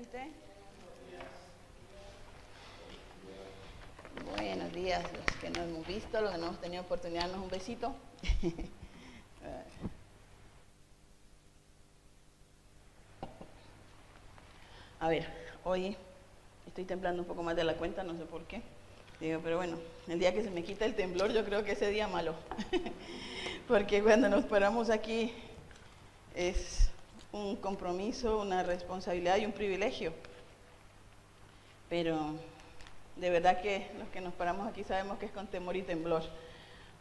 presente. Buenos días, los que no hemos visto, los que no hemos tenido oportunidad de darnos un besito. A ver, hoy estoy temblando un poco más de la cuenta, no sé por qué. Digo, pero bueno, el día que se me quita el temblor, yo creo que ese día malo. Porque cuando nos paramos aquí es un compromiso, una responsabilidad y un privilegio. Pero de verdad que los que nos paramos aquí sabemos que es con temor y temblor.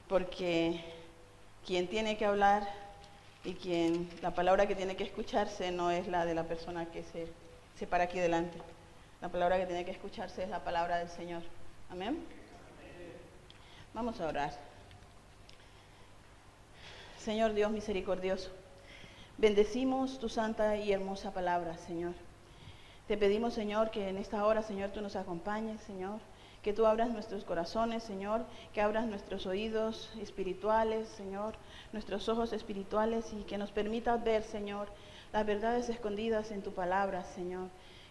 Porque quien tiene que hablar y la palabra que tiene que escucharse no es la de la persona que se para aquí delante. La palabra que tiene que escucharse es la palabra del Señor. Amén. Vamos a orar. Señor Dios misericordioso, bendecimos tu santa y hermosa palabra, Señor. Te pedimos, Señor, que en esta hora, Señor, tú nos acompañes, Señor. Que tú abras nuestros corazones, Señor, que abras nuestros oídos espirituales, Señor, nuestros ojos espirituales y que nos permitas ver, Señor, las verdades escondidas en tu palabra, Señor.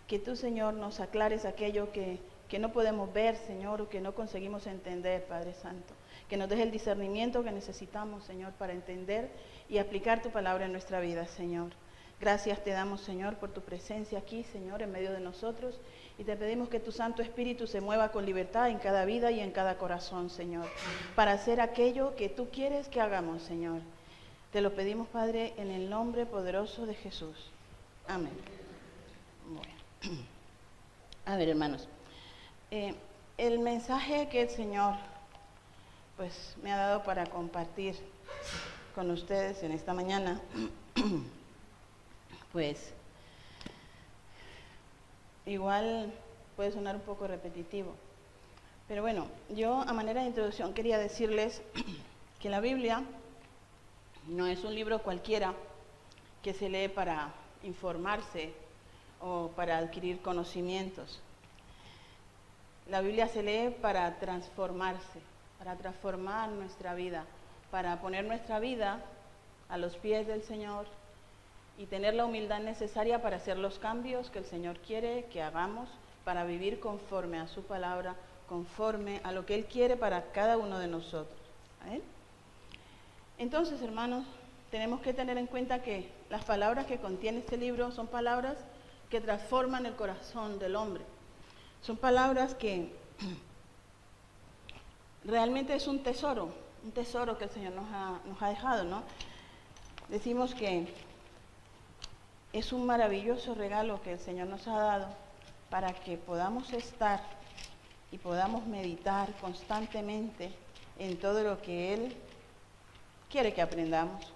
Que tú, Señor, nos aclares aquello que no podemos ver, Señor, o que no conseguimos entender, Padre Santo. Que nos des el discernimiento que necesitamos, Señor, para entender y aplicar tu palabra en nuestra vida, Señor. Gracias te damos, Señor, por tu presencia aquí, Señor, en medio de nosotros. Y te pedimos que tu Santo Espíritu se mueva con libertad en cada vida y en cada corazón, Señor, para hacer aquello que tú quieres que hagamos, Señor. Te lo pedimos, Padre, en el nombre poderoso de Jesús. Amén. Bueno. A ver, hermanos. El mensaje que el Señor pues me ha dado para compartir con ustedes en esta mañana, pues igual puede sonar un poco repetitivo. Pero bueno, yo a manera de introducción quería decirles que la Biblia no es un libro cualquiera que se lee para informarse o para adquirir conocimientos. La Biblia se lee para transformarse, para transformar nuestra vida, para poner nuestra vida a los pies del Señor y tener la humildad necesaria para hacer los cambios que el Señor quiere que hagamos, para vivir conforme a su palabra, conforme a lo que Él quiere para cada uno de nosotros. ¿Eh? Entonces, hermanos, tenemos que tener en cuenta que las palabras que contiene este libro son palabras que transforman el corazón del hombre. Son palabras que realmente es un tesoro que el Señor nos ha dejado, ¿no? Decimos que es un maravilloso regalo que el Señor nos ha dado para que podamos estar y podamos meditar constantemente en todo lo que Él quiere que aprendamos,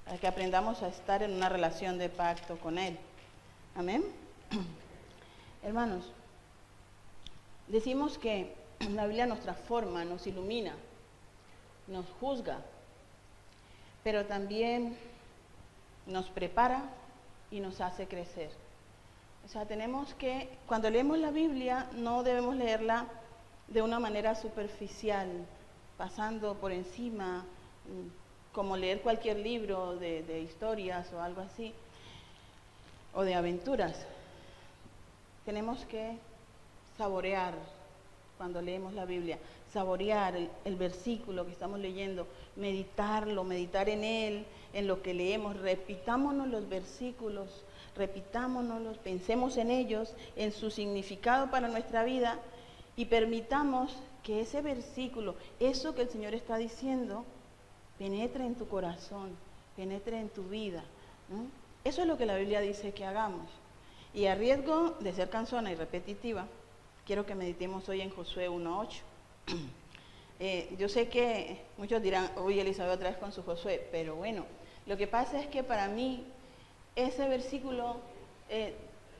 para que aprendamos a estar en una relación de pacto con Él. Amén. Hermanos, decimos que la Biblia nos transforma, nos ilumina, nos juzga, pero también nos prepara y nos hace crecer. O sea, tenemos que, cuando leemos la Biblia, no debemos leerla de una manera superficial, pasando por encima, como leer cualquier libro de historias o algo así, o de aventuras. Tenemos que saborear cuando leemos la Biblia, saborear el versículo que estamos leyendo, meditarlo, meditar en él, en lo que leemos, repitámonos los versículos, repitámonos, pensemos en ellos, en su significado para nuestra vida y permitamos que ese versículo, eso que el Señor está diciendo, penetre en tu corazón, penetre en tu vida, ¿no? Eso es lo que la Biblia dice que hagamos. Y a riesgo de ser cansona y repetitiva, quiero que meditemos hoy en Josué 1:8. Yo sé que muchos dirán, uy, Elizabeth otra vez con su Josué, pero bueno, lo que pasa es que para mí ese versículo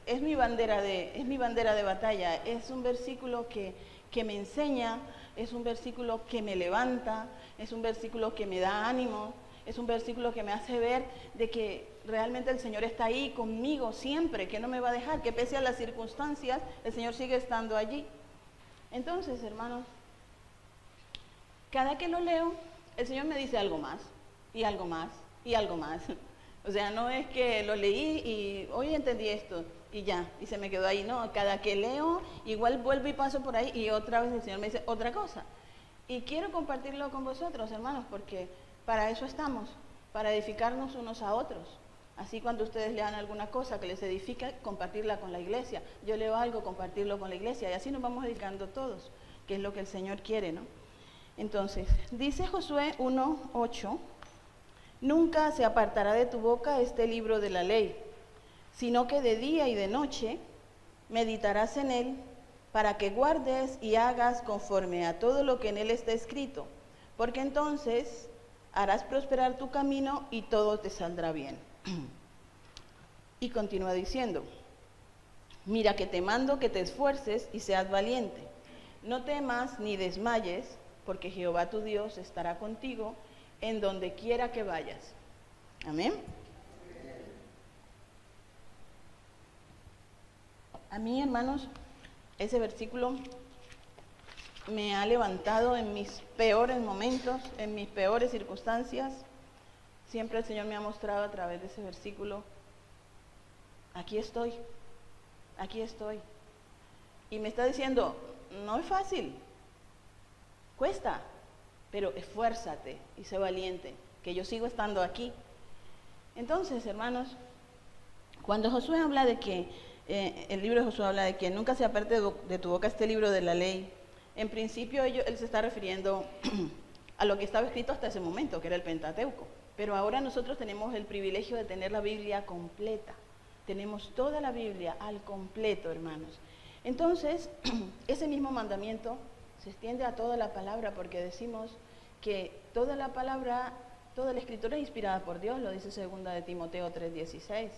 es mi bandera de batalla, es un versículo que me enseña, es un versículo que me levanta, es un versículo que me da ánimo, es un versículo que me hace ver de que realmente el Señor está ahí conmigo siempre, que no me va a dejar, que pese a las circunstancias, el Señor sigue estando allí. Entonces, hermanos, cada que lo leo, el Señor me dice algo más, y algo más, y algo más. O sea, no es que lo leí y hoy entendí esto y ya, y se me quedó ahí. No, cada que leo, igual vuelvo y paso por ahí y otra vez el Señor me dice otra cosa. Y quiero compartirlo con vosotros, hermanos, porque para eso estamos, para edificarnos unos a otros. Así cuando ustedes lean alguna cosa que les edifica, compartirla con la iglesia. Yo leo algo, compartirlo con la iglesia. Y así nos vamos edificando todos, que es lo que el Señor quiere, ¿no? Entonces, dice Josué 1:8, nunca se apartará de tu boca este libro de la ley, sino que de día y de noche meditarás en él, para que guardes y hagas conforme a todo lo que en él está escrito, porque entonces harás prosperar tu camino y todo te saldrá bien. Y continúa diciendo, mira que te mando que te esfuerces y seas valiente, no temas ni desmayes, porque Jehová tu Dios estará contigo en donde quiera que vayas. Amén. A mí, hermanos, ese versículo me ha levantado en mis peores momentos, en mis peores circunstancias. Siempre el Señor me ha mostrado a través de ese versículo, aquí estoy. Y me está diciendo, no es fácil, cuesta, pero esfuérzate y sé valiente, que yo sigo estando aquí. Entonces, hermanos, cuando Josué habla de que, el libro de Josué habla de que nunca se aparte de tu boca este libro de la ley, en principio él se está refiriendo a lo que estaba escrito hasta ese momento, que era el Pentateuco. Pero ahora nosotros tenemos el privilegio de tener la Biblia completa. Tenemos toda la Biblia al completo, hermanos. Entonces, ese mismo mandamiento se extiende a toda la palabra, porque decimos que toda la palabra, toda la escritura es inspirada por Dios, lo dice 2 de Timoteo 3:16,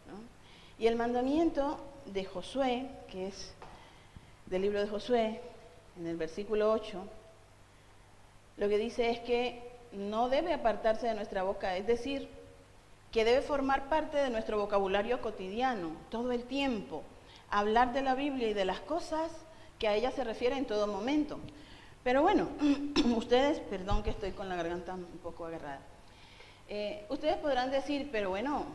¿no? Y el mandamiento de Josué, que es del libro de Josué, en el versículo 8, lo que dice es que no debe apartarse de nuestra boca, es decir, que debe formar parte de nuestro vocabulario cotidiano, todo el tiempo, hablar de la Biblia y de las cosas que a ella se refiere en todo momento. Pero bueno, ustedes, perdón que estoy con la garganta un poco agarrada, ustedes podrán decir, pero bueno,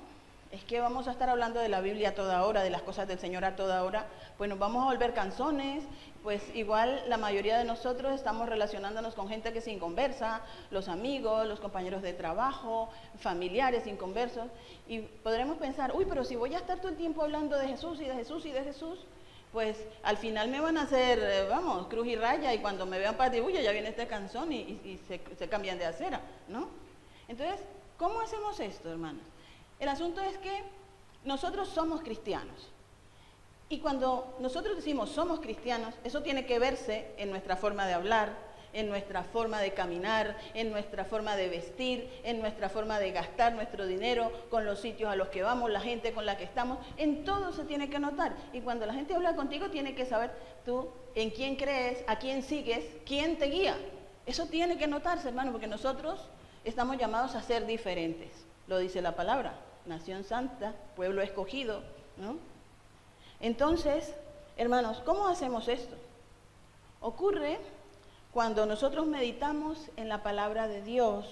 es que vamos a estar hablando de la Biblia a toda hora, de las cosas del Señor a toda hora, pues nos vamos a volver canzones, pues igual la mayoría de nosotros estamos relacionándonos con gente que es inconversa, los amigos, los compañeros de trabajo, familiares inconversos, y podremos pensar, uy, pero si voy a estar todo el tiempo hablando de Jesús y de Jesús y de Jesús, pues al final me van a hacer, vamos, cruz y raya, y cuando me vean para uy, ya viene este canzón y se cambian de acera, ¿no? Entonces, ¿cómo hacemos esto, hermanos? El asunto es que nosotros somos cristianos. Y cuando nosotros decimos somos cristianos, eso tiene que verse en nuestra forma de hablar, en nuestra forma de caminar, en nuestra forma de vestir, en nuestra forma de gastar nuestro dinero, con los sitios a los que vamos, la gente con la que estamos, en todo se tiene que notar. Y cuando la gente habla contigo, tiene que saber tú en quién crees, a quién sigues, quién te guía. Eso tiene que notarse, hermano, porque nosotros estamos llamados a ser diferentes. Lo dice la palabra, nación santa, pueblo escogido, ¿no? Entonces, hermanos, ¿cómo hacemos esto? Ocurre cuando nosotros meditamos en la palabra de Dios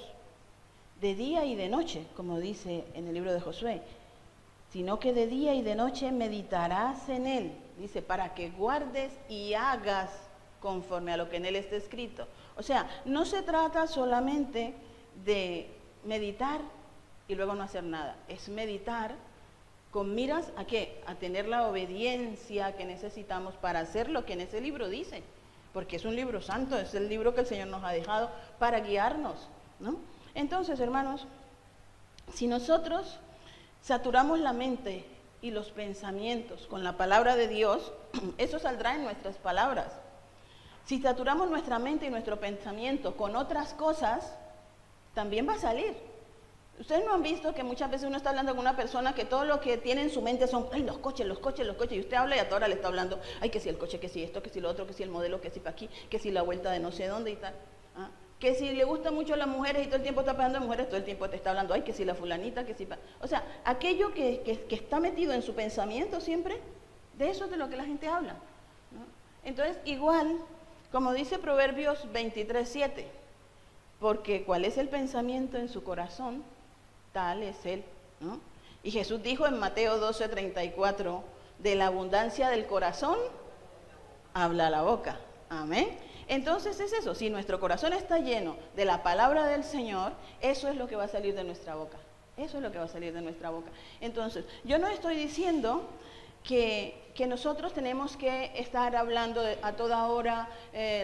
de día y de noche, como dice en el libro de Josué, sino que de día y de noche meditarás en él, dice, para que guardes y hagas conforme a lo que en él está escrito. O sea, no se trata solamente de meditar y luego no hacer nada, es meditar con miras a qué, a tener la obediencia que necesitamos para hacer lo que en ese libro dice, porque es un libro santo, es el libro que el Señor nos ha dejado para guiarnos, ¿no? Entonces, hermanos, si nosotros saturamos la mente y los pensamientos con la palabra de Dios, eso saldrá en nuestras palabras. Si saturamos nuestra mente y nuestro pensamiento con otras cosas, también va a salir. Ustedes no han visto que muchas veces uno está hablando con una persona que todo lo que tiene en su mente son, ay, los coches, y usted habla y a toda hora le está hablando, ay, que si el coche, que si esto, que si lo otro, que si el modelo, que si para aquí, que si la vuelta de no sé dónde y tal. ¿Ah? Que si le gustan mucho las mujeres y todo el tiempo está hablando de mujeres, todo el tiempo te está hablando, ay, que si la fulanita, que si... O sea, aquello que está metido en su pensamiento siempre, de eso es de lo que la gente habla, ¿no? Entonces, igual, como dice Proverbios 23:7, porque cuál es el pensamiento en su corazón, tal es él. ¿no? Y Jesús dijo en Mateo 12:34, de la abundancia del corazón habla la boca. Amén. Entonces es eso, si nuestro corazón está lleno de la palabra del Señor, eso es lo que va a salir de nuestra boca. Eso es lo que va a salir de nuestra boca. Entonces, yo no estoy diciendo que nosotros tenemos que estar hablando a toda hora,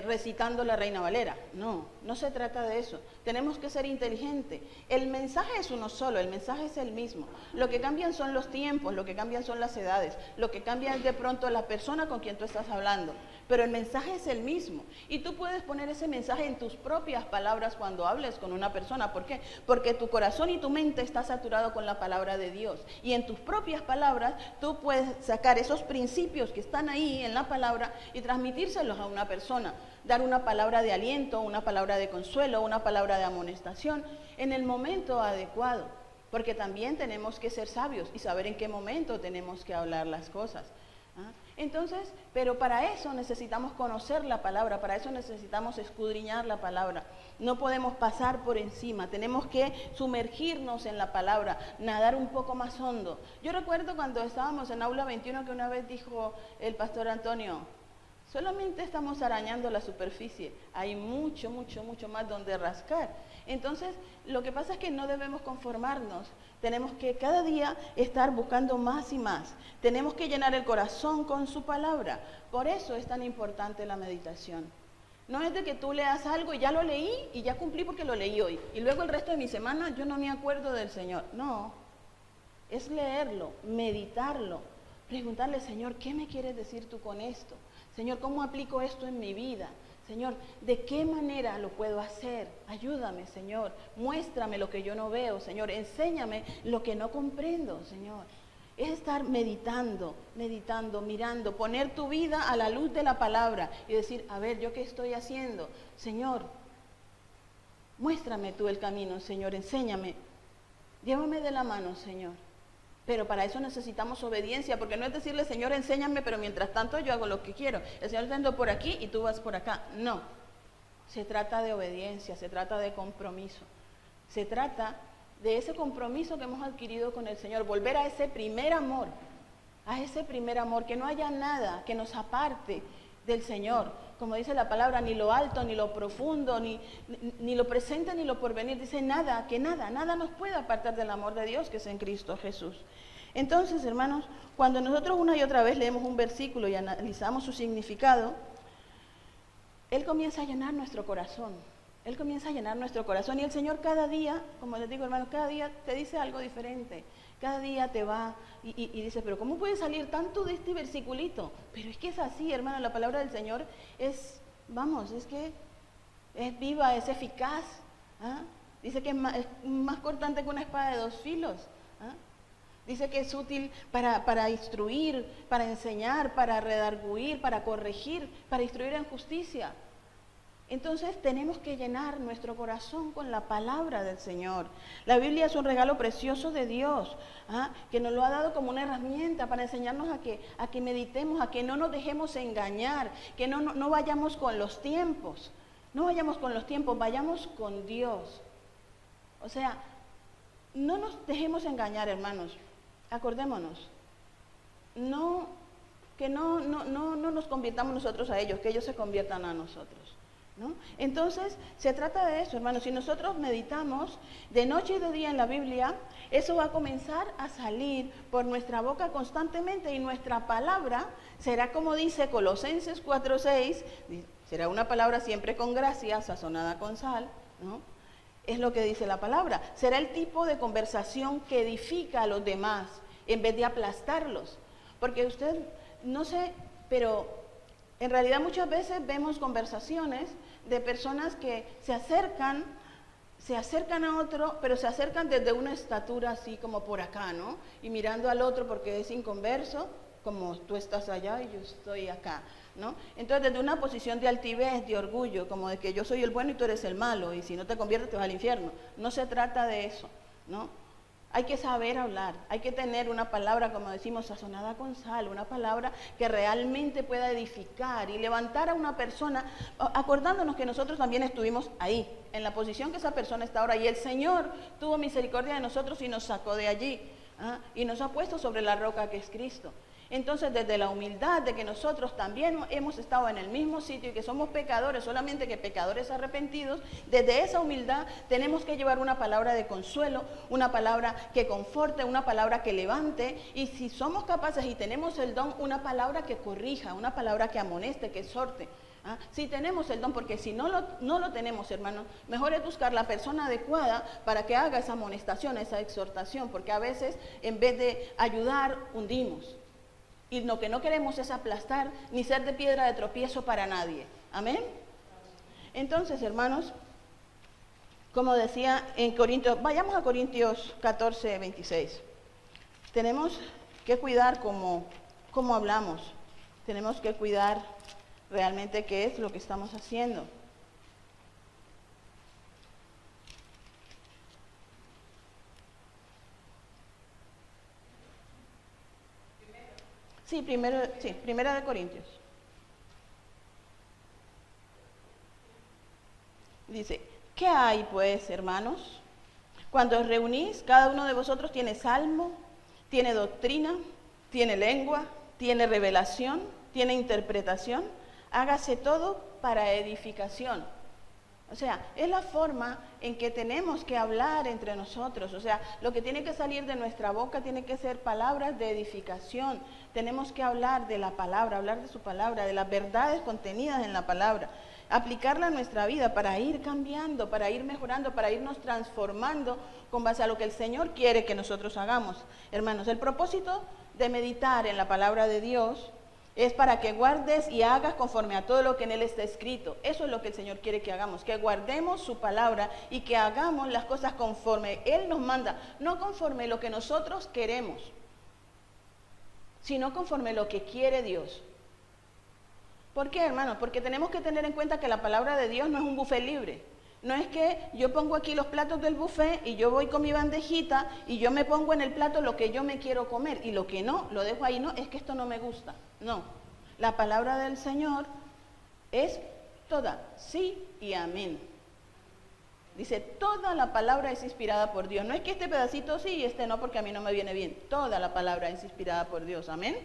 recitando la Reina Valera. No, no se trata de eso. Tenemos que ser inteligentes. El mensaje es uno solo, el mensaje es el mismo. Lo que cambian son los tiempos, lo que cambian son las edades, lo que cambia es de pronto la persona con quien tú estás hablando. Pero el mensaje es el mismo. Y tú puedes poner ese mensaje en tus propias palabras cuando hables con una persona. ¿Por qué? Porque tu corazón y tu mente está saturado con la palabra de Dios. Y en tus propias palabras tú puedes sacar esos principios que están ahí en la palabra y transmitírselos a una persona. Dar una palabra de aliento, una palabra de consuelo, una palabra de amonestación en el momento adecuado. Porque también tenemos que ser sabios y saber en qué momento tenemos que hablar las cosas. ¿Ah? Entonces, pero para eso necesitamos conocer la palabra, para eso necesitamos escudriñar la palabra. No podemos pasar por encima, tenemos que sumergirnos en la palabra, nadar un poco más hondo. Yo recuerdo cuando estábamos en Aula 21 que una vez dijo el pastor Antonio, solamente estamos arañando la superficie, hay mucho, mucho, mucho más donde rascar. Entonces, lo que pasa es que no debemos conformarnos, tenemos que cada día estar buscando más y más. Tenemos que llenar el corazón con su palabra. Por eso es tan importante la meditación. No es de que tú leas algo y ya lo leí y ya cumplí porque lo leí hoy. Y luego el resto de mi semana yo no me acuerdo del Señor. No, es leerlo, meditarlo, preguntarle, Señor, ¿qué me quieres decir tú con esto? Señor, ¿cómo aplico esto en mi vida? Señor, ¿de qué manera lo puedo hacer? Ayúdame, Señor. Muéstrame lo que yo no veo, Señor. Enséñame lo que no comprendo, Señor. Es estar meditando, mirando, poner tu vida a la luz de la palabra y decir, a ver, ¿yo qué estoy haciendo? Señor, muéstrame tú el camino, Señor. Enséñame. Llévame de la mano, Señor. Pero para eso necesitamos obediencia, porque no es decirle, Señor, enséñame, pero mientras tanto yo hago lo que quiero. El Señor está yendo por aquí y tú vas por acá. No, se trata de obediencia, se trata de compromiso. Se trata de ese compromiso que hemos adquirido con el Señor, volver a ese primer amor, que no haya nada que nos aparte del Señor. Como dice la palabra, ni lo alto, ni lo profundo, ni lo presente, ni lo porvenir. Dice nada nos puede apartar del amor de Dios que es en Cristo Jesús. Entonces, hermanos, cuando nosotros una y otra vez leemos un versículo y analizamos su significado, Él comienza a llenar nuestro corazón. Él comienza a llenar nuestro corazón y el Señor cada día, como les digo, hermanos, cada día te dice algo diferente. Cada día te va y dice, pero ¿cómo puede salir tanto de este versiculito? Pero es que es así, hermano, la palabra del Señor es que es viva, es eficaz. ¿Ah? Dice que es más cortante que una espada de dos filos. ¿Ah? Dice que es útil para instruir, para enseñar, para redarguir, para corregir, para instruir en justicia. Entonces tenemos que llenar nuestro corazón con la palabra del Señor. La Biblia es un regalo precioso de Dios, que nos lo ha dado como una herramienta para enseñarnos a que meditemos, a que no nos dejemos engañar, que no vayamos con los tiempos, vayamos con Dios. O sea, no nos dejemos engañar, hermanos, acordémonos, que no nos convirtamos nosotros a ellos, que ellos se conviertan a nosotros. ¿No? Entonces, se trata de eso, hermanos. Si nosotros meditamos de noche y de día en la Biblia, eso va a comenzar a salir por nuestra boca constantemente y nuestra palabra será como dice Colosenses 4:6, será una palabra siempre con gracia, sazonada con sal, ¿no? Es lo que dice la palabra. Será el tipo de conversación que edifica a los demás en vez de aplastarlos. Porque usted, no sé, pero en realidad muchas veces vemos conversaciones de personas que se acercan a otro, pero se acercan desde una estatura así como por acá, ¿no? Y mirando al otro porque es inconverso, como tú estás allá y yo estoy acá, ¿no? Entonces desde una posición de altivez, de orgullo, como de que yo soy el bueno y tú eres el malo, y si no te conviertes te vas al infierno. No se trata de eso, ¿no? Hay que saber hablar, hay que tener una palabra, como decimos, sazonada con sal, una palabra que realmente pueda edificar y levantar a una persona, acordándonos que nosotros también estuvimos ahí, en la posición que esa persona está ahora, y el Señor tuvo misericordia de nosotros y nos sacó de allí, y nos ha puesto sobre la roca que es Cristo. Entonces, desde la humildad de que nosotros también hemos estado en el mismo sitio y que somos pecadores, solamente que pecadores arrepentidos, desde esa humildad tenemos que llevar una palabra de consuelo, una palabra que conforte, una palabra que levante, y si somos capaces y tenemos el don, una palabra que corrija, una palabra que amoneste, que exhorte. Si tenemos el don, porque si no lo tenemos, hermanos, mejor es buscar la persona adecuada para que haga esa amonestación, esa exhortación, porque a veces en vez de ayudar, hundimos. Y lo que no queremos es aplastar ni ser de piedra de tropiezo para nadie. Amén. Entonces, hermanos, como decía en Corintios, vayamos a Corintios 14, 26. Tenemos que cuidar cómo hablamos. Tenemos que cuidar realmente qué es lo que estamos haciendo. Sí, primera de Corintios. Dice, ¿qué hay pues, hermanos? Cuando os reunís, cada uno de vosotros tiene salmo, tiene doctrina, tiene lengua, tiene revelación, tiene interpretación. Hágase todo para edificación. O sea, es la forma en que tenemos que hablar entre nosotros. O sea, lo que tiene que salir de nuestra boca tiene que ser palabras de edificación. Tenemos que hablar de la palabra, hablar de su palabra, de las verdades contenidas en la palabra. Aplicarla a nuestra vida para ir cambiando, para ir mejorando, para irnos transformando con base a lo que el Señor quiere que nosotros hagamos. Hermanos, el propósito de meditar en la palabra de Dios es para que guardes y hagas conforme a todo lo que en Él está escrito. Eso es lo que el Señor quiere que hagamos, que guardemos su palabra y que hagamos las cosas conforme Él nos manda, no conforme lo que nosotros queremos, sino conforme lo que quiere Dios. ¿Por qué, hermanos? Porque tenemos que tener en cuenta que la palabra de Dios no es un buffet libre. No es que yo pongo aquí los platos del buffet y yo voy con mi bandejita y yo me pongo en el plato lo que yo me quiero comer y lo que no, lo dejo ahí. No, es que esto no me gusta. No, la palabra del Señor es toda, sí y amén. Dice, toda la palabra es inspirada por Dios. No es que este pedacito sí y este no porque a mí no me viene bien. Toda la palabra es inspirada por Dios. Amén.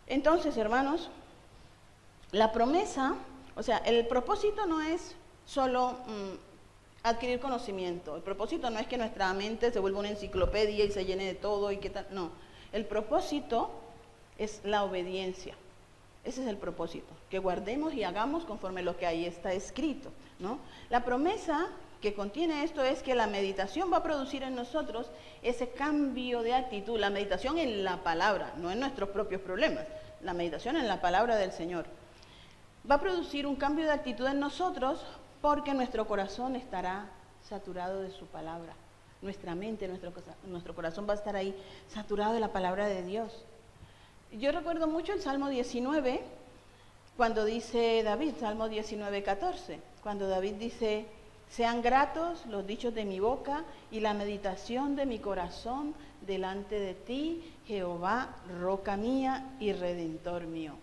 Entonces, hermanos, la promesa, o sea, el propósito no es solo adquirir conocimiento. El propósito no es que nuestra mente se vuelva una enciclopedia y se llene de todo y qué tal. No, el propósito es la obediencia. Ese es el propósito, que guardemos y hagamos conforme lo que ahí está escrito, ¿no? La promesa que contiene esto es que la meditación va a producir en nosotros ese cambio de actitud, la meditación en la palabra, no en nuestros propios problemas, la meditación en la palabra del Señor. Va a producir un cambio de actitud en nosotros porque nuestro corazón estará saturado de su palabra. Nuestra mente, nuestro corazón va a estar ahí saturado de la palabra de Dios. Yo recuerdo mucho el Salmo 19, cuando dice David, Salmo 19, 14, cuando David dice, sean gratos los dichos de mi boca y la meditación de mi corazón delante de ti, Jehová, roca mía y redentor mío.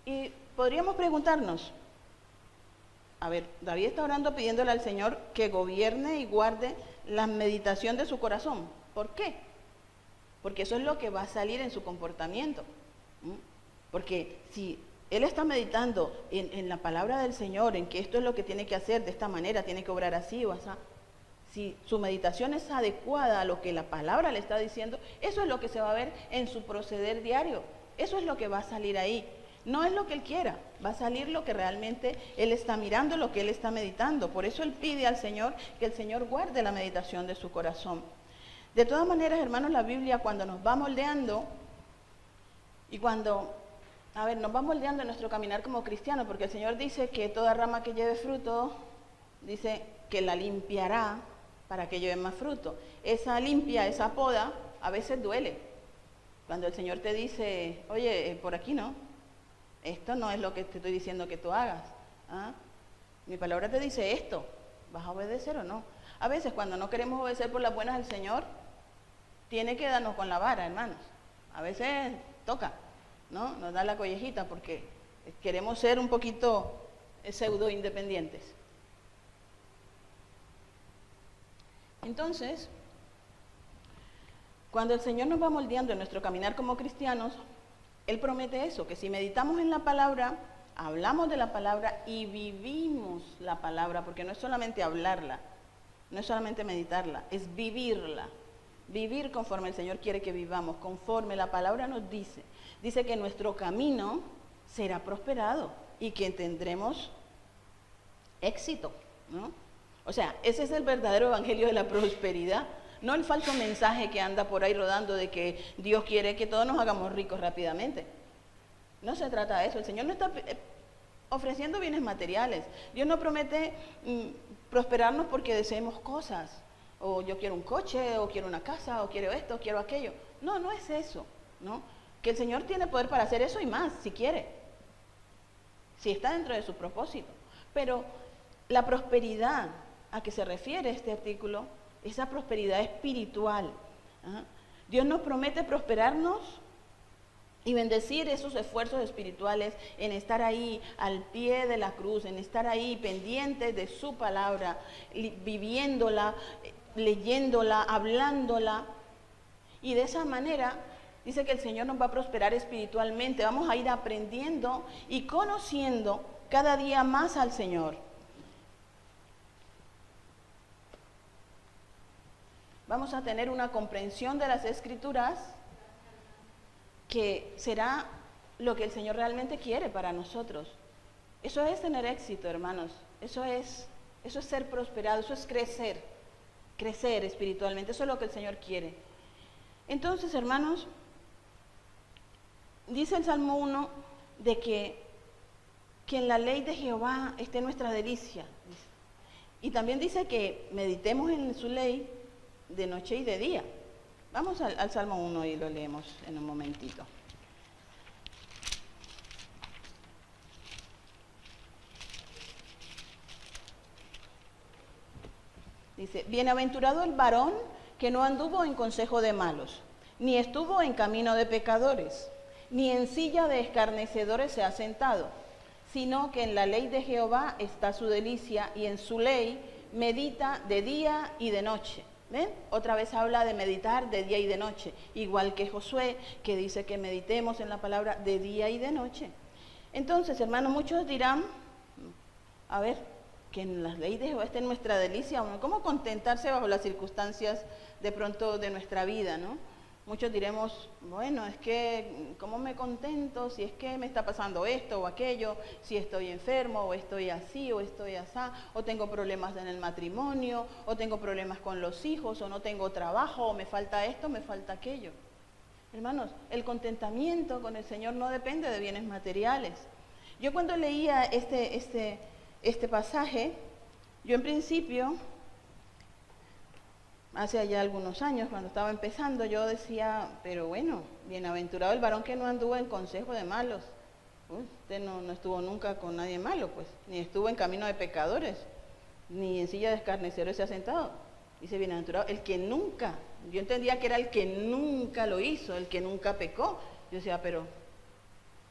Y podríamos preguntarnos, a ver, David está orando pidiéndole al Señor que gobierne y guarde la meditación de su corazón. ¿Por qué? Porque eso es lo que va a salir en su comportamiento. Porque si él está meditando en la palabra del Señor, en que esto es lo que tiene que hacer de esta manera, tiene que obrar así o así, si su meditación es adecuada a lo que la palabra le está diciendo, eso es lo que se va a ver en su proceder diario. Eso es lo que va a salir ahí. No es lo que él quiera, va a salir lo que realmente él está mirando, lo que él está meditando. Por eso él pide al Señor que el Señor guarde la meditación de su corazón. De todas maneras, hermanos, la Biblia cuando nos va moldeando y cuando, nos va moldeando en nuestro caminar como cristianos, porque el Señor dice que toda rama que lleve fruto, dice que la limpiará para que lleve más fruto. Esa limpia, esa poda, a veces duele. Cuando el Señor te dice, oye, por aquí no. Esto no es lo que te estoy diciendo que tú hagas. Mi palabra te dice esto. ¿vas a obedecer o no? A veces cuando no queremos obedecer por las buenas del Señor, tiene que darnos con la vara, hermanos. A veces toca, ¿no? Nos da la collejita porque queremos ser un poquito pseudo independientes. Entonces, cuando el Señor nos va moldeando en nuestro caminar como cristianos, Él promete eso, que si meditamos en la palabra, hablamos de la palabra y vivimos la palabra, porque no es solamente hablarla, no es solamente meditarla, es vivirla. Vivir conforme el Señor quiere que vivamos, conforme la palabra nos dice. Dice que nuestro camino será prosperado y que tendremos éxito, ¿no? O sea, ese es el verdadero evangelio de la prosperidad, no el falso mensaje que anda por ahí rodando de que Dios quiere que todos nos hagamos ricos rápidamente. No se trata de eso, el Señor no está ofreciendo bienes materiales. Dios no promete prosperarnos porque deseemos cosas, o yo quiero un coche, o quiero una casa, o quiero esto, o quiero aquello. No, no es eso, ¿no? Que el Señor tiene poder para hacer eso y más, si quiere, si está dentro de su propósito. Pero la prosperidad a que se refiere este artículo, esa prosperidad espiritual. ¿Ah? Dios nos promete prosperarnos y bendecir esos esfuerzos espirituales en estar ahí al pie de la cruz, en estar ahí pendientes de su palabra, viviéndola, leyéndola, hablándola. Y de esa manera dice que el Señor nos va a prosperar espiritualmente. Vamos a ir aprendiendo y conociendo cada día más al Señor. Vamos a tener una comprensión de las Escrituras que será lo que el Señor realmente quiere para nosotros. Eso es tener éxito, hermanos. Eso es ser prosperado, eso es crecer espiritualmente. Eso es lo que el Señor quiere. Entonces, hermanos, dice el Salmo 1 de que en la ley de Jehová esté nuestra delicia. Y también dice que meditemos en su ley de noche y de día. Vamos al Salmo 1 y lo leemos en un momentito. Dice, bienaventurado el varón que no anduvo en consejo de malos, ni estuvo en camino de pecadores, ni en silla de escarnecedores se ha sentado, sino que en la ley de Jehová está su delicia y en su ley medita de día y de noche. ¿Ven? Otra vez habla de meditar de día y de noche, igual que Josué, que dice que meditemos en la palabra de día y de noche. Entonces, hermanos, muchos dirán, a ver, que en la ley de Jehová esté nuestra delicia, ¿cómo contentarse bajo las circunstancias de pronto de nuestra vida, ¿no? Muchos diremos, bueno, es que, ¿cómo me contento si es que me está pasando esto o aquello? Si estoy enfermo, o estoy así, o estoy asá, o tengo problemas en el matrimonio, o tengo problemas con los hijos, o no tengo trabajo, o me falta esto, me falta aquello. Hermanos, el contentamiento con el Señor no depende de bienes materiales. Yo cuando leía este pasaje, yo en principio, hace allá algunos años, cuando estaba empezando, yo decía, pero bueno, bienaventurado el varón que no anduvo en consejo de malos. Usted no estuvo nunca con nadie malo, pues, ni estuvo en camino de pecadores, ni en silla de escarnecedores se ha sentado. Dice, bienaventurado, el que nunca, yo entendía que era el que nunca lo hizo, el que nunca pecó. Yo decía, pero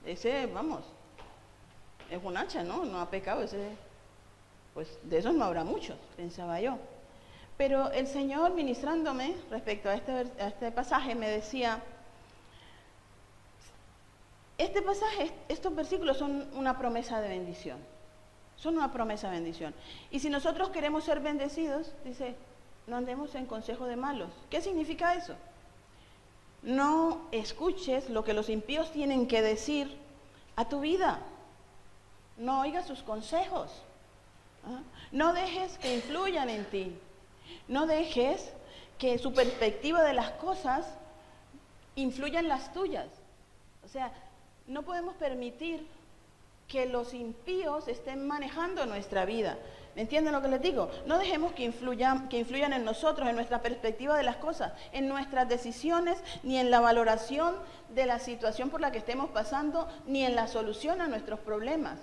ese, vamos, es un hacha, ¿no? No ha pecado, ese, pues de esos no habrá muchos, pensaba yo. Pero el Señor, ministrándome respecto a este pasaje, me decía, este pasaje, estos versículos son una promesa de bendición. Son una promesa de bendición. Y si nosotros queremos ser bendecidos, dice, no andemos en consejo de malos. ¿Qué significa eso? No escuches lo que los impíos tienen que decir a tu vida. No oigas sus consejos. ¿Ah? No dejes que influyan en ti. No dejes que su perspectiva de las cosas influya en las tuyas. O sea, no podemos permitir que los impíos estén manejando nuestra vida. ¿Me entienden lo que les digo? No dejemos que influyan en nosotros, en nuestra perspectiva de las cosas, en nuestras decisiones, ni en la valoración de la situación por la que estemos pasando, ni en la solución a nuestros problemas.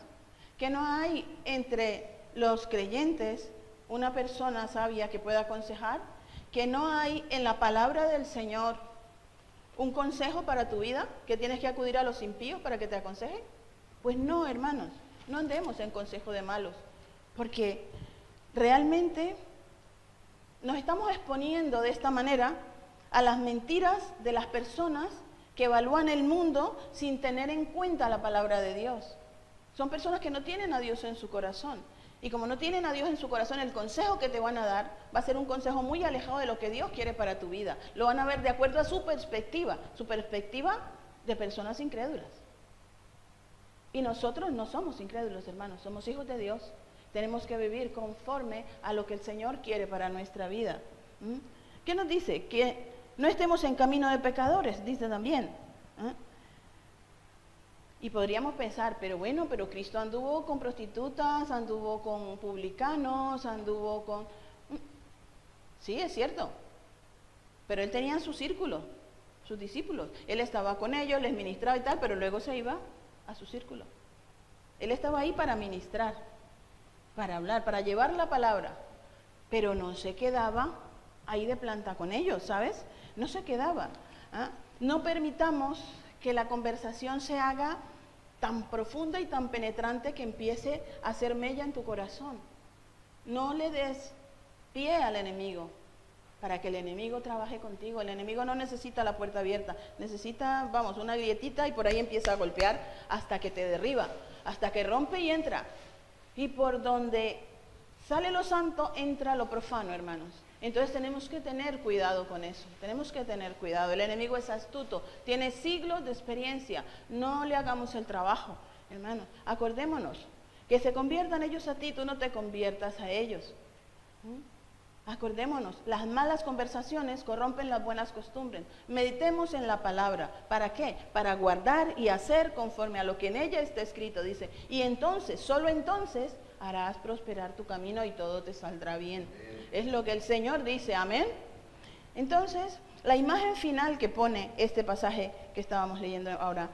Que no hay entre los creyentes una persona sabia que pueda aconsejar, que no hay en la palabra del Señor un consejo para tu vida, que tienes que acudir a los impíos para que te aconsejen? Pues no, hermanos, no andemos en consejo de malos, porque realmente nos estamos exponiendo de esta manera a las mentiras de las personas que evalúan el mundo sin tener en cuenta la palabra de Dios. Son personas que no tienen a Dios en su corazón. Y como no tienen a Dios en su corazón, el consejo que te van a dar va a ser un consejo muy alejado de lo que Dios quiere para tu vida. Lo van a ver de acuerdo a su perspectiva de personas incrédulas. Y nosotros no somos incrédulos, hermanos, somos hijos de Dios. Tenemos que vivir conforme a lo que el Señor quiere para nuestra vida. ¿Qué nos dice? Que no estemos en camino de pecadores, dice también. Y podríamos pensar, pero Cristo anduvo con prostitutas, anduvo con publicanos, anduvo con... Sí, es cierto. Pero Él tenía su círculo, sus discípulos. Él estaba con ellos, les ministraba y tal, pero luego se iba a su círculo. Él estaba ahí para ministrar, para hablar, para llevar la palabra. Pero no se quedaba ahí de planta con ellos, ¿sabes? No se quedaba. No permitamos que la conversación se haga tan profunda y tan penetrante que empiece a hacer mella en tu corazón. No le des pie al enemigo para que el enemigo trabaje contigo. El enemigo no necesita la puerta abierta, necesita, una grietita y por ahí empieza a golpear hasta que te derriba, hasta que rompe y entra. Y por donde sale lo santo, entra lo profano, hermanos. Entonces tenemos que tener cuidado con eso, tenemos que tener cuidado. El enemigo es astuto, tiene siglos de experiencia. No le hagamos el trabajo, hermanos. Acordémonos, que se conviertan ellos a ti, tú no te conviertas a ellos. Acordémonos, las malas conversaciones corrompen las buenas costumbres. Meditemos en la palabra. ¿Para qué? Para guardar y hacer conforme a lo que en ella está escrito, dice. Y entonces, solo entonces, harás prosperar tu camino y todo te saldrá bien. Es lo que el Señor dice, amén. Entonces, la imagen final que pone este pasaje que estábamos leyendo ahora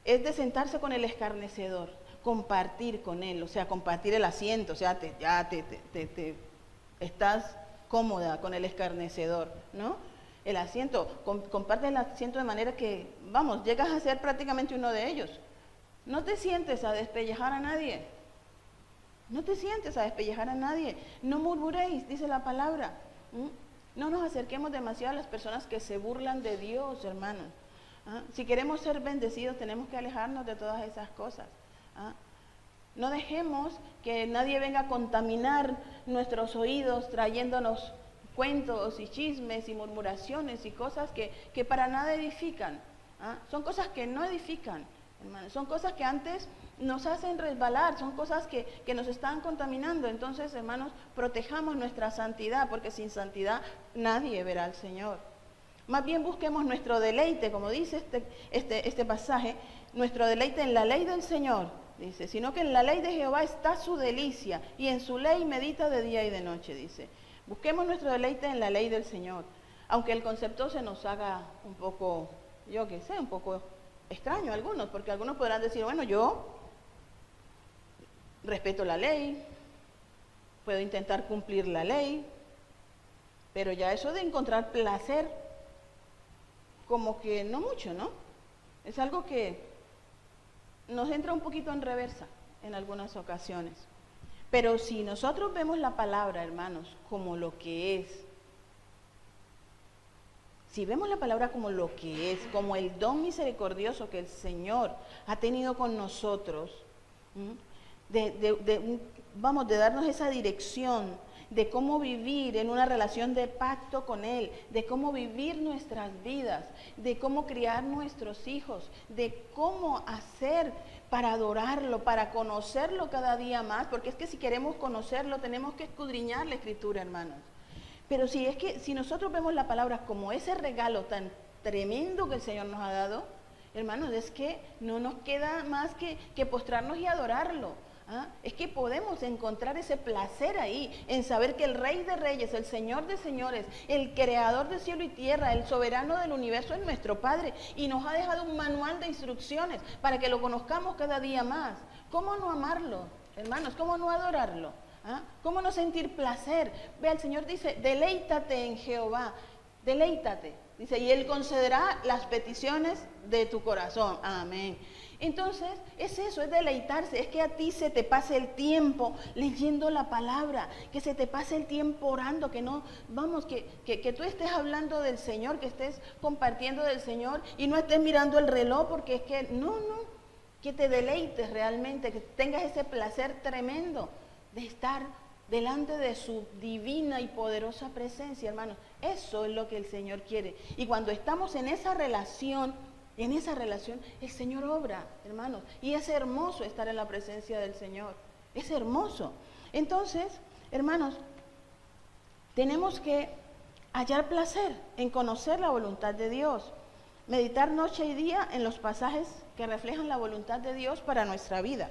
es de sentarse con el escarnecedor, compartir con él, o sea, compartir el asiento, o sea, estás cómoda con el escarnecedor, ¿no? El asiento, comparte el asiento de manera que, llegas a ser prácticamente uno de ellos. No te sientes a despellejar a nadie. No te sientes a despellejar a nadie. No murmuréis, dice la palabra. No nos acerquemos demasiado a las personas que se burlan de Dios, hermanos. Si queremos ser bendecidos, tenemos que alejarnos de todas esas cosas. No dejemos que nadie venga a contaminar nuestros oídos trayéndonos cuentos y chismes y murmuraciones y cosas que para nada edifican. Son cosas que no edifican, hermanos. Son cosas que antes nos hacen resbalar, son cosas que nos están contaminando. Entonces, hermanos, protejamos nuestra santidad, porque sin santidad nadie verá al Señor. Más bien busquemos nuestro deleite, como dice este pasaje, nuestro deleite en la ley del Señor, dice, sino que en la ley de Jehová está su delicia, y en su ley medita de día y de noche, dice. Busquemos nuestro deleite en la ley del Señor, aunque el concepto se nos haga un poco, un poco extraño a algunos, porque algunos podrán decir, yo respeto la ley, puedo intentar cumplir la ley, pero ya eso de encontrar placer, como que no mucho, ¿no? Es algo que nos entra un poquito en reversa en algunas ocasiones. Pero si nosotros vemos la palabra, hermanos, como lo que es, si vemos la palabra como lo que es, como el don misericordioso que el Señor ha tenido con nosotros, de darnos esa dirección de cómo vivir en una relación de pacto con Él, de cómo vivir nuestras vidas, de cómo criar nuestros hijos, de cómo hacer para adorarlo, para conocerlo cada día más, porque es que si queremos conocerlo tenemos que escudriñar la Escritura, hermanos. Pero si nosotros vemos la palabra como ese regalo tan tremendo que el Señor nos ha dado, hermanos, es que no nos queda más que postrarnos y adorarlo. Es que podemos encontrar ese placer ahí, en saber que el Rey de Reyes, el Señor de Señores, el Creador de cielo y tierra, el soberano del universo es nuestro Padre, y nos ha dejado un manual de instrucciones para que lo conozcamos cada día más. ¿Cómo no amarlo, hermanos? ¿Cómo no adorarlo? ¿Ah? ¿Cómo no sentir placer? Vea, el Señor dice, deleítate en Jehová, deleítate. Dice, y Él concederá las peticiones de tu corazón. Amén. Entonces, es eso, es deleitarse, es que a ti se te pase el tiempo leyendo la palabra, que se te pase el tiempo orando, que no, vamos, que tú estés hablando del Señor, que estés compartiendo del Señor y no estés mirando el reloj, porque es que, no, que te deleites realmente, que tengas ese placer tremendo de estar delante de su divina y poderosa presencia, hermanos. Eso es lo que el Señor quiere. Y cuando estamos en esa relación, el Señor obra, hermanos. Y es hermoso estar en la presencia del Señor. Es hermoso. Entonces, hermanos, tenemos que hallar placer en conocer la voluntad de Dios. Meditar noche y día en los pasajes que reflejan la voluntad de Dios para nuestra vida.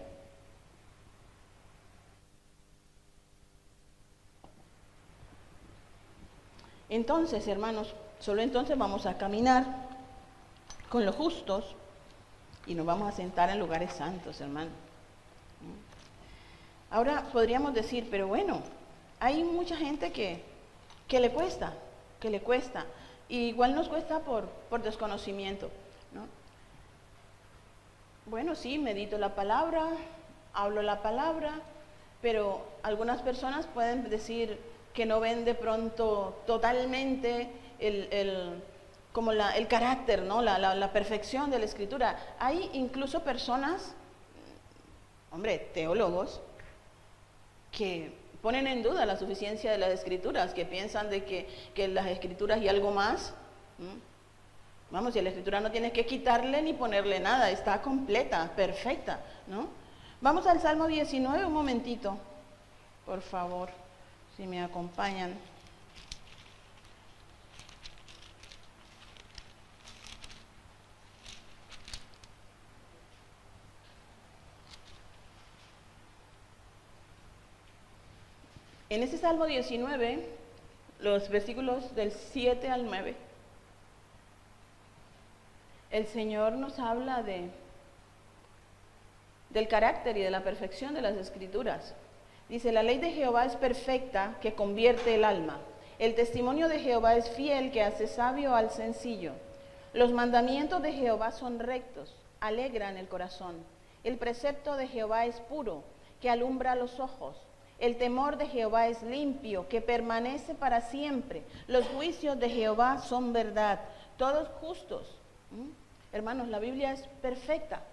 Entonces, hermanos, solo entonces vamos a caminar con los justos y nos vamos a sentar en lugares santos, hermano. Ahora podríamos decir, pero bueno, hay mucha gente que le cuesta, y igual nos cuesta por desconocimiento, ¿no? Bueno, sí, medito la palabra, hablo la palabra, pero algunas personas pueden decir que no ven de pronto totalmente el carácter, ¿no? La perfección de la Escritura. Hay incluso personas, teólogos, que ponen en duda la suficiencia de las Escrituras, que piensan de que las Escrituras y algo más, vamos, si a la Escritura no tienes que quitarle ni ponerle nada, está completa, perfecta, ¿no? Vamos al Salmo 19 un momentito, por favor, si me acompañan. En ese Salmo 19, los versículos del 7 al 9, el Señor nos habla del carácter y de la perfección de las Escrituras. Dice, la ley de Jehová es perfecta, que convierte el alma. El testimonio de Jehová es fiel, que hace sabio al sencillo. Los mandamientos de Jehová son rectos, alegran el corazón. El precepto de Jehová es puro, que alumbra los ojos. El temor de Jehová es limpio, que permanece para siempre. Los juicios de Jehová son verdad, todos justos. Hermanos, la Biblia es perfecta.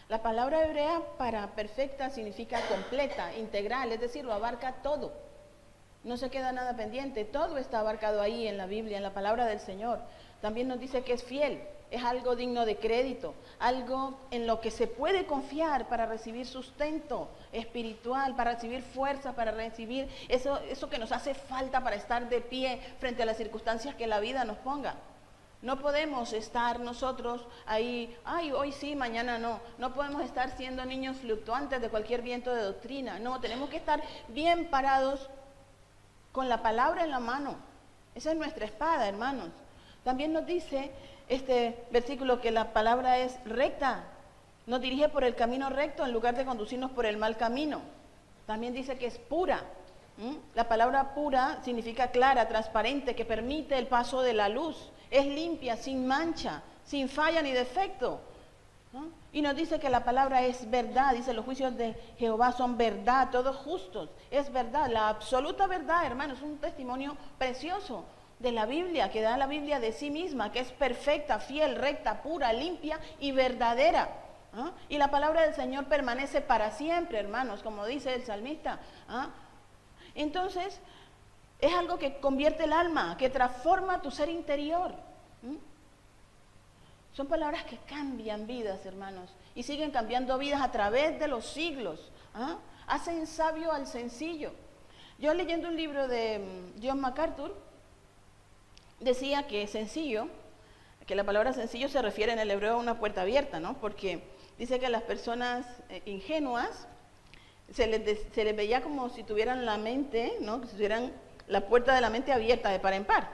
La palabra hebrea para perfecta significa completa, integral, es decir, lo abarca todo. No se queda nada pendiente, todo está abarcado ahí en la Biblia, en la palabra del Señor. También nos dice que es fiel, es algo digno de crédito, algo en lo que se puede confiar para recibir sustento espiritual, para recibir fuerza, para recibir eso que nos hace falta para estar de pie frente a las circunstancias que la vida nos ponga. No podemos estar nosotros ahí, hoy sí, mañana no. No podemos estar siendo niños fluctuantes de cualquier viento de doctrina. No, tenemos que estar bien parados con la palabra en la mano. Esa es nuestra espada, hermanos. También nos dice este versículo que la palabra es recta. Nos dirige por el camino recto en lugar de conducirnos por el mal camino. También dice que es pura. La palabra pura significa clara, transparente, que permite el paso de la luz. Es limpia, sin mancha, sin falla ni defecto, ¿no? Y nos dice que la palabra es verdad. Dice, los juicios de Jehová son verdad, todos justos. Es verdad, la absoluta verdad, hermanos, es un testimonio precioso de la Biblia, que da la Biblia de sí misma, que es perfecta, fiel, recta, pura, limpia y verdadera, ¿no? Y la palabra del Señor permanece para siempre, hermanos, como dice el salmista, ¿no? Entonces, es algo que convierte el alma, que transforma tu ser interior. Son palabras que cambian vidas, hermanos, y siguen cambiando vidas a través de los siglos. Hacen sabio al sencillo. Yo leyendo un libro de John MacArthur, decía que sencillo, que la palabra sencillo se refiere en el hebreo a una puerta abierta, ¿no? Porque dice que las personas ingenuas se les veía como si tuvieran la mente, ¿no? Que si tuvieran la puerta de la mente abierta de par en par,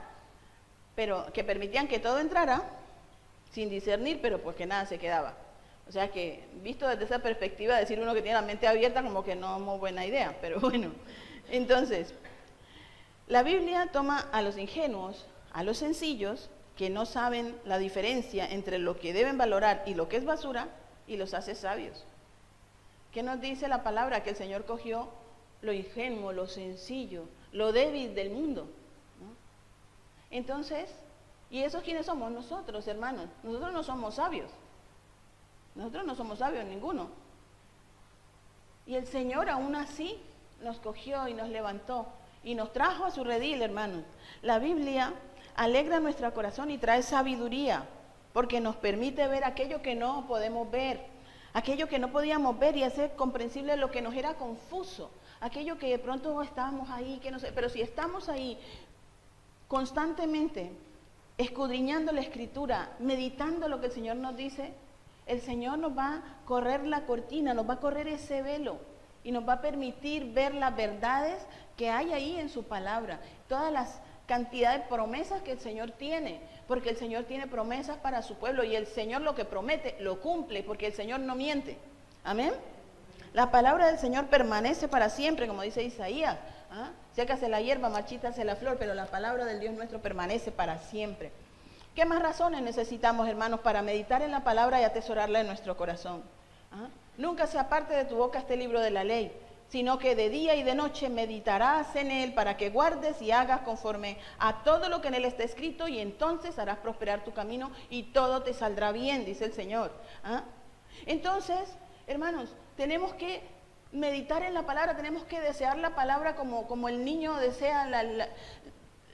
pero que permitían que todo entrara sin discernir, pero porque nada se quedaba. O O sea que, visto desde esa perspectiva, decir uno que tiene la mente abierta como que no es muy buena idea, pero bueno. Entonces, la Biblia toma a los ingenuos, a los sencillos, que no saben la diferencia entre lo que deben valorar y lo que es basura, y los hace sabios. ¿Qué nos dice la palabra? Que el Señor cogió lo ingenuo, lo sencillo, lo débil del mundo, ¿no? Entonces, ¿y esos quiénes somos? Nosotros, hermanos. Nosotros no somos sabios. Nosotros no somos sabios ninguno. Y el Señor aún así nos cogió y nos levantó y nos trajo a su redil, hermanos. La Biblia alegra nuestro corazón y trae sabiduría, porque nos permite ver aquello que no podemos ver, aquello que no podíamos ver y hacer comprensible lo que nos era confuso, aquello que de pronto estábamos ahí, que no sé, pero si estamos ahí constantemente escudriñando la Escritura, meditando lo que el Señor nos dice, el Señor nos va a correr la cortina, nos va a correr ese velo y nos va a permitir ver las verdades que hay ahí en su palabra, todas las cantidad de promesas que el Señor tiene, porque el Señor tiene promesas para su pueblo y el Señor lo que promete lo cumple, porque el Señor no miente. Amén. La palabra del Señor permanece para siempre, como dice Isaías. Sécase la hierba, marchítase la flor, pero la palabra del Dios nuestro permanece para siempre. ¿Qué más razones necesitamos, hermanos, para meditar en la palabra y atesorarla en nuestro corazón? Nunca se aparte de tu boca este libro de la ley, sino que de día y de noche meditarás en él para que guardes y hagas conforme a todo lo que en él está escrito, y entonces harás prosperar tu camino y todo te saldrá bien, dice el Señor. Entonces, hermanos, tenemos que meditar en la palabra, tenemos que desear la palabra como el niño desea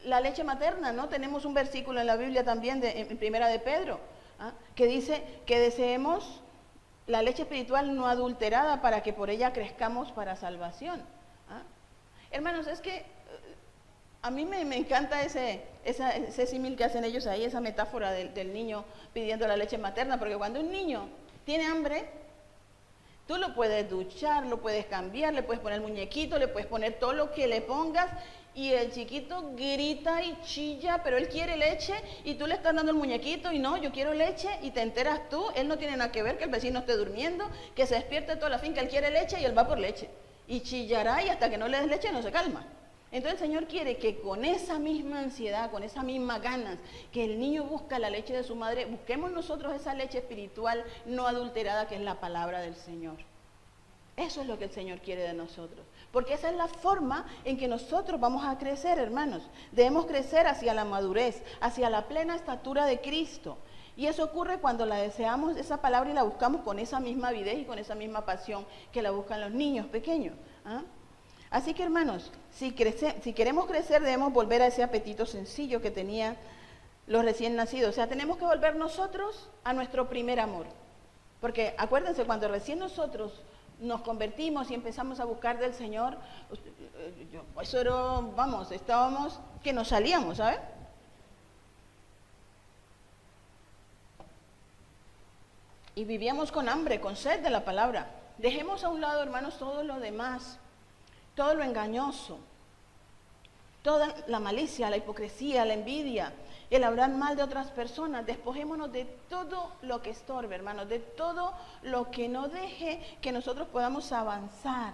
la leche materna, ¿no? Tenemos un versículo en la Biblia también, en Primera de Pedro, que dice que deseemos la leche espiritual no adulterada para que por ella crezcamos para salvación. Hermanos, es que a mí me encanta ese símil que hacen ellos ahí, esa metáfora del niño pidiendo la leche materna, porque cuando un niño tiene hambre, tú lo puedes duchar, lo puedes cambiar, le puedes poner muñequito, le puedes poner todo lo que le pongas, y el chiquito grita y chilla, pero él quiere leche y tú le estás dando el muñequito y no, yo quiero leche, y te enteras tú, él no tiene nada que ver que el vecino esté durmiendo, que se despierte toda la finca, él quiere leche y él va por leche y chillará, y hasta que no le des leche no se calma. Entonces el Señor quiere que con esa misma ansiedad, con esa misma ganas que el niño busca la leche de su madre, busquemos nosotros esa leche espiritual no adulterada, que es la palabra del Señor. Eso es lo que el Señor quiere de nosotros, porque esa es la forma en que nosotros vamos a crecer, hermanos. Debemos crecer hacia la madurez, hacia la plena estatura de Cristo. Y eso ocurre cuando la deseamos, esa palabra, y la buscamos con esa misma avidez y con esa misma pasión que la buscan los niños pequeños. Así que, hermanos, si queremos crecer, debemos volver a ese apetito sencillo que tenían los recién nacidos. O sea, tenemos que volver nosotros a nuestro primer amor. Porque acuérdense, cuando recién nosotros nos convertimos y empezamos a buscar del Señor, eso era, vamos, estábamos que nos salíamos, ¿sabes? Y vivíamos con hambre, con sed de la palabra. Dejemos a un lado, hermanos, todo lo demás, todo lo engañoso, toda la malicia, la hipocresía, la envidia, el hablar mal de otras personas. Despojémonos de todo lo que estorbe, hermanos, de todo lo que no deje que nosotros podamos avanzar.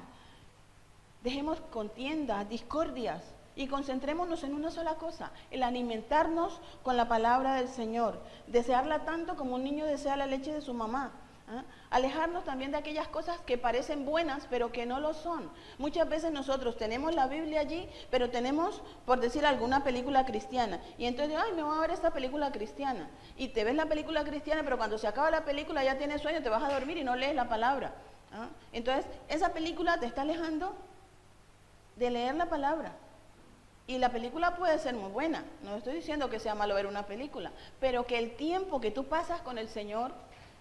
Dejemos contiendas, discordias, y concentrémonos en una sola cosa, el alimentarnos con la palabra del Señor, desearla tanto como un niño desea la leche de su mamá. Alejarnos también de aquellas cosas que parecen buenas pero que no lo son. Muchas veces nosotros tenemos la Biblia allí, pero tenemos, por decir, alguna película cristiana, y entonces, ay, me voy a ver esta película cristiana, y te ves la película cristiana, pero cuando se acaba la película ya tienes sueño, te vas a dormir y no lees la palabra. Entonces esa película te está alejando de leer la palabra. Y la película puede ser muy buena, no estoy diciendo que sea malo ver una película, pero que el tiempo que tú pasas con el Señor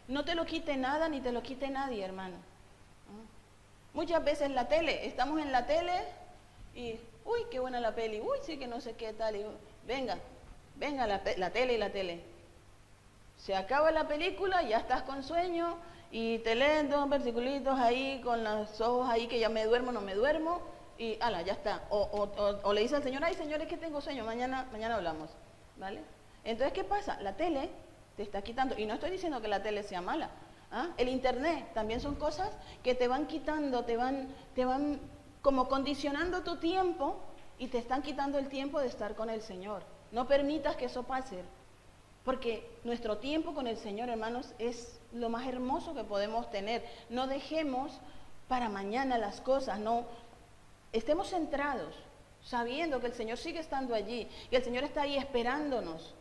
no te lo quite nada ni te lo quite nadie, hermano. Muchas veces la tele, estamos en la tele y, uy, qué buena la peli, uy, sí que no sé qué tal, y, venga la tele y la tele. Se acaba la película, ya estás con sueño y te leen 2 versiculitos ahí con los ojos ahí que ya me duermo, no me duermo, y ala, ya está. O le dice al Señor, ay, Señor, es que tengo sueño, mañana hablamos, ¿vale? Entonces, ¿qué pasa? La tele te está quitando, y no estoy diciendo que la tele sea mala, El internet también son cosas que te van quitando, te van como condicionando tu tiempo y te están quitando el tiempo de estar con el Señor. No permitas que eso pase, porque nuestro tiempo con el Señor, hermanos, es lo más hermoso que podemos tener. No dejemos para mañana las cosas, no. Estemos centrados, sabiendo que el Señor sigue estando allí, que el Señor está ahí esperándonos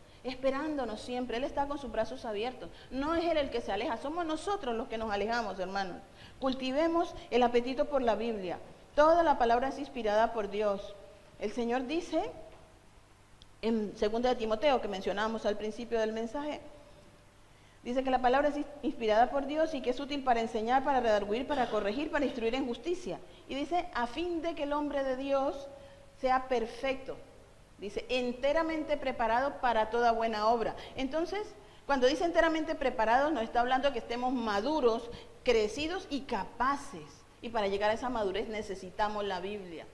siempre. Él está con sus brazos abiertos. No es Él el que se aleja, somos nosotros los que nos alejamos, hermanos. Cultivemos el apetito por la Biblia. Toda la palabra es inspirada por Dios. El Señor dice, en 2 de Timoteo, que mencionábamos al principio del mensaje, dice que la palabra es inspirada por Dios y que es útil para enseñar, para redarguir, para corregir, para instruir en justicia. Y dice, a fin de que el hombre de Dios sea perfecto. Dice, enteramente preparado para toda buena obra. Entonces, cuando dice enteramente preparados, nos está hablando de que estemos maduros, crecidos y capaces. Y para llegar a esa madurez necesitamos la Biblia.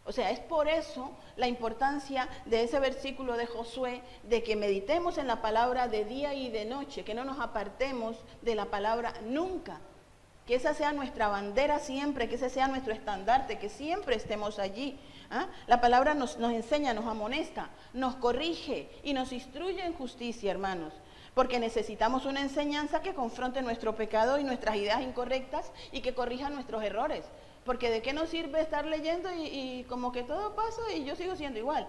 O sea, es por eso la importancia de ese versículo de Josué, de que meditemos en la palabra de día y de noche, que no nos apartemos de la palabra nunca. Que esa sea nuestra bandera siempre, que ese sea nuestro estandarte, que siempre estemos allí. La palabra nos enseña, nos amonesta, nos corrige y nos instruye en justicia, hermanos. Porque necesitamos una enseñanza que confronte nuestro pecado y nuestras ideas incorrectas y que corrija nuestros errores. Porque ¿de qué nos sirve estar leyendo y como que todo pasa y yo sigo siendo igual?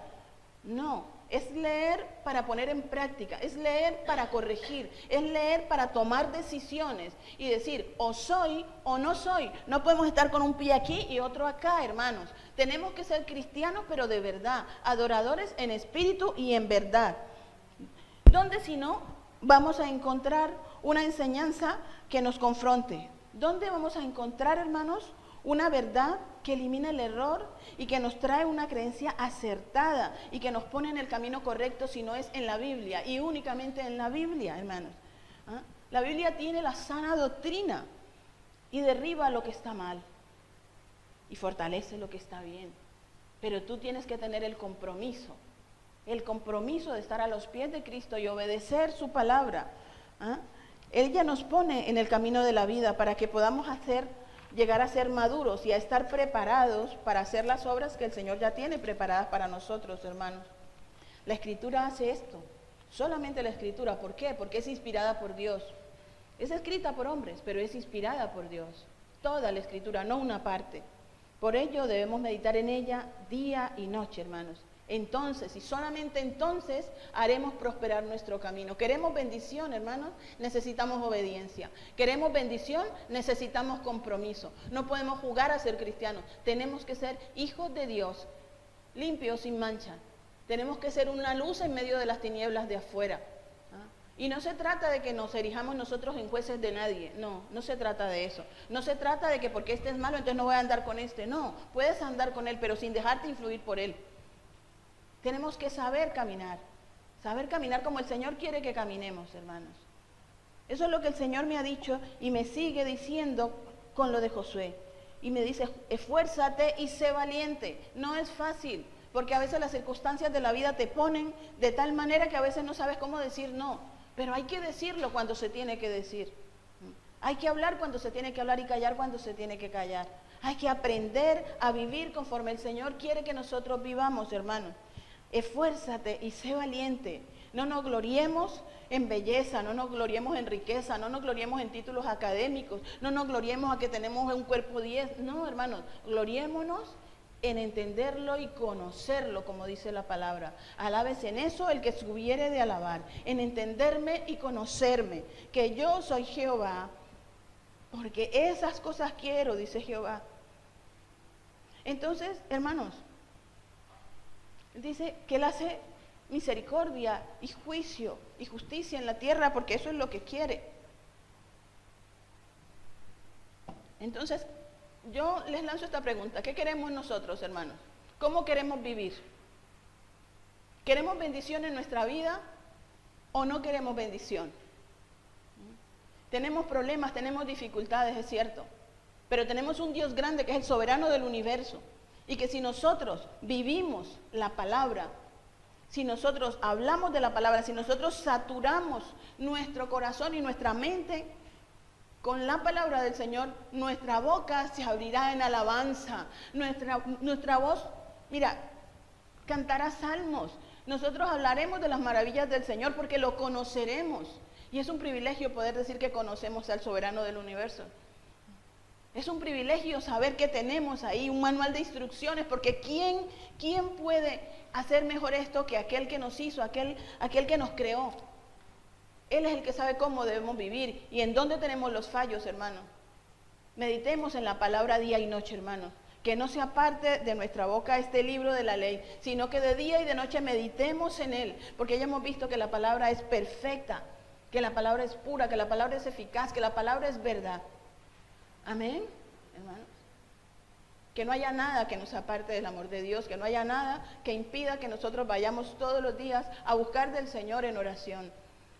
No, es leer para poner en práctica, es leer para corregir, es leer para tomar decisiones y decir o soy o no soy. No podemos estar con un pie aquí y otro acá, hermanos. Tenemos que ser cristianos, pero de verdad, adoradores en espíritu y en verdad. ¿Dónde si no vamos a encontrar una enseñanza que nos confronte? ¿Dónde vamos a encontrar, hermanos, una verdad que elimina el error y que nos trae una creencia acertada y que nos pone en el camino correcto si no es en la Biblia y únicamente en la Biblia, hermanos? La Biblia tiene la sana doctrina y derriba lo que está mal y fortalece lo que está bien. Pero tú tienes que tener el compromiso de estar a los pies de Cristo y obedecer su palabra. Ella nos pone en el camino de la vida para que podamos llegar a ser maduros y a estar preparados para hacer las obras que el Señor ya tiene preparadas para nosotros, hermanos. La Escritura hace esto, solamente la Escritura. ¿Por qué? Porque es inspirada por Dios. Es escrita por hombres, pero es inspirada por Dios. Toda la Escritura, no una parte. Por ello debemos meditar en ella día y noche, hermanos. Entonces, y solamente entonces, haremos prosperar nuestro camino. ¿Queremos bendición, hermanos? Necesitamos obediencia. ¿Queremos bendición? Necesitamos compromiso. No podemos jugar a ser cristianos. Tenemos que ser hijos de Dios, limpios, sin mancha. Tenemos que ser una luz en medio de las tinieblas de afuera. Y no se trata de que nos erijamos nosotros en jueces de nadie. No, no se trata de eso. No se trata de que porque este es malo, entonces no voy a andar con este. No, puedes andar con él, pero sin dejarte influir por él. Tenemos que saber caminar como el Señor quiere que caminemos, hermanos. Eso es lo que el Señor me ha dicho y me sigue diciendo con lo de Josué. Y me dice, esfuérzate y sé valiente. No es fácil, porque a veces las circunstancias de la vida te ponen de tal manera que a veces no sabes cómo decir no. Pero hay que decirlo cuando se tiene que decir. Hay que hablar cuando se tiene que hablar y callar cuando se tiene que callar. Hay que aprender a vivir conforme el Señor quiere que nosotros vivamos, hermanos. Esfuérzate y sé valiente. No nos gloriemos en belleza, no nos gloriemos en riqueza, no nos gloriemos en títulos académicos, no nos gloriemos a que tenemos un cuerpo 10. No, hermanos, gloriémonos en entenderlo y conocerlo, como dice la palabra. Alabes en eso el que se hubiere de alabar, en entenderme y conocerme, que yo soy Jehová, porque esas cosas quiero, dice Jehová. Entonces, hermanos, dice que Él hace misericordia y juicio y justicia en la tierra, porque eso es lo que quiere. Entonces, yo les lanzo esta pregunta: ¿qué queremos nosotros, hermanos? ¿Cómo queremos vivir? ¿Queremos bendición en nuestra vida o no queremos bendición? Tenemos problemas, tenemos dificultades, es cierto, pero tenemos un Dios grande que es el soberano del universo. Y que si nosotros vivimos la palabra, si nosotros hablamos de la palabra, si nosotros saturamos nuestro corazón y nuestra mente Con la palabra del Señor, nuestra boca se abrirá en alabanza. Nuestra voz, mira, cantará salmos. Nosotros hablaremos de las maravillas del Señor porque lo conoceremos. Y es un privilegio poder decir que conocemos al soberano del universo. Es un privilegio saber que tenemos ahí un manual de instrucciones, porque ¿quién puede hacer mejor esto que aquel que nos hizo, aquel que nos creó? Él es el que sabe cómo debemos vivir y en dónde tenemos los fallos, hermanos. Meditemos en la palabra día y noche, hermanos. Que no sea parte de nuestra boca este libro de la ley, sino que de día y de noche meditemos en él, porque ya hemos visto que la palabra es perfecta, que la palabra es pura, que la palabra es eficaz, que la palabra es verdad. Amén, hermanos. Que no haya nada que nos aparte del amor de Dios, que no haya nada que impida que nosotros vayamos todos los días a buscar del Señor en oración,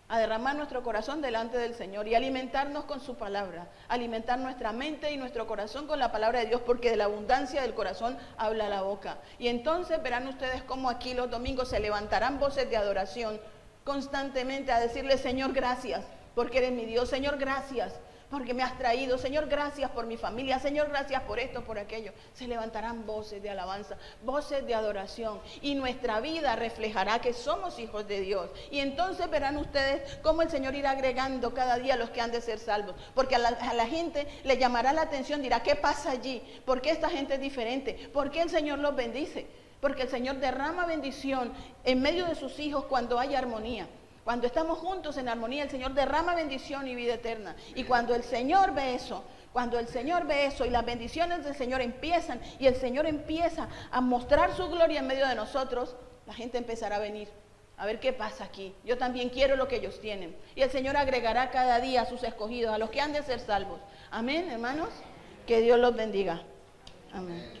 a derramar nuestro corazón delante del Señor y alimentarnos con su palabra, alimentar nuestra mente y nuestro corazón con la palabra de Dios, porque de la abundancia del corazón habla la boca. Y entonces verán ustedes cómo aquí los domingos se levantarán voces de adoración constantemente a decirle: Señor, gracias, porque eres mi Dios. Señor, gracias, porque me has traído. Señor, gracias por mi familia. Señor, gracias por esto, por aquello. Se levantarán voces de alabanza, voces de adoración, y nuestra vida reflejará que somos hijos de Dios. Y entonces verán ustedes cómo el Señor irá agregando cada día a los que han de ser salvos, porque a la gente le llamará la atención, dirá: ¿qué pasa allí? ¿Por qué esta gente es diferente? ¿Por qué el Señor los bendice? Porque el Señor derrama bendición en medio de sus hijos cuando hay armonía. Cuando estamos juntos en armonía, el Señor derrama bendición y vida eterna. Y cuando el Señor ve eso, y las bendiciones del Señor empiezan, y el Señor empieza a mostrar su gloria en medio de nosotros, la gente empezará a venir, a ver qué pasa aquí. Yo también quiero lo que ellos tienen. Y el Señor agregará cada día a sus escogidos, a los que han de ser salvos. Amén, hermanos. Que Dios los bendiga. Amén.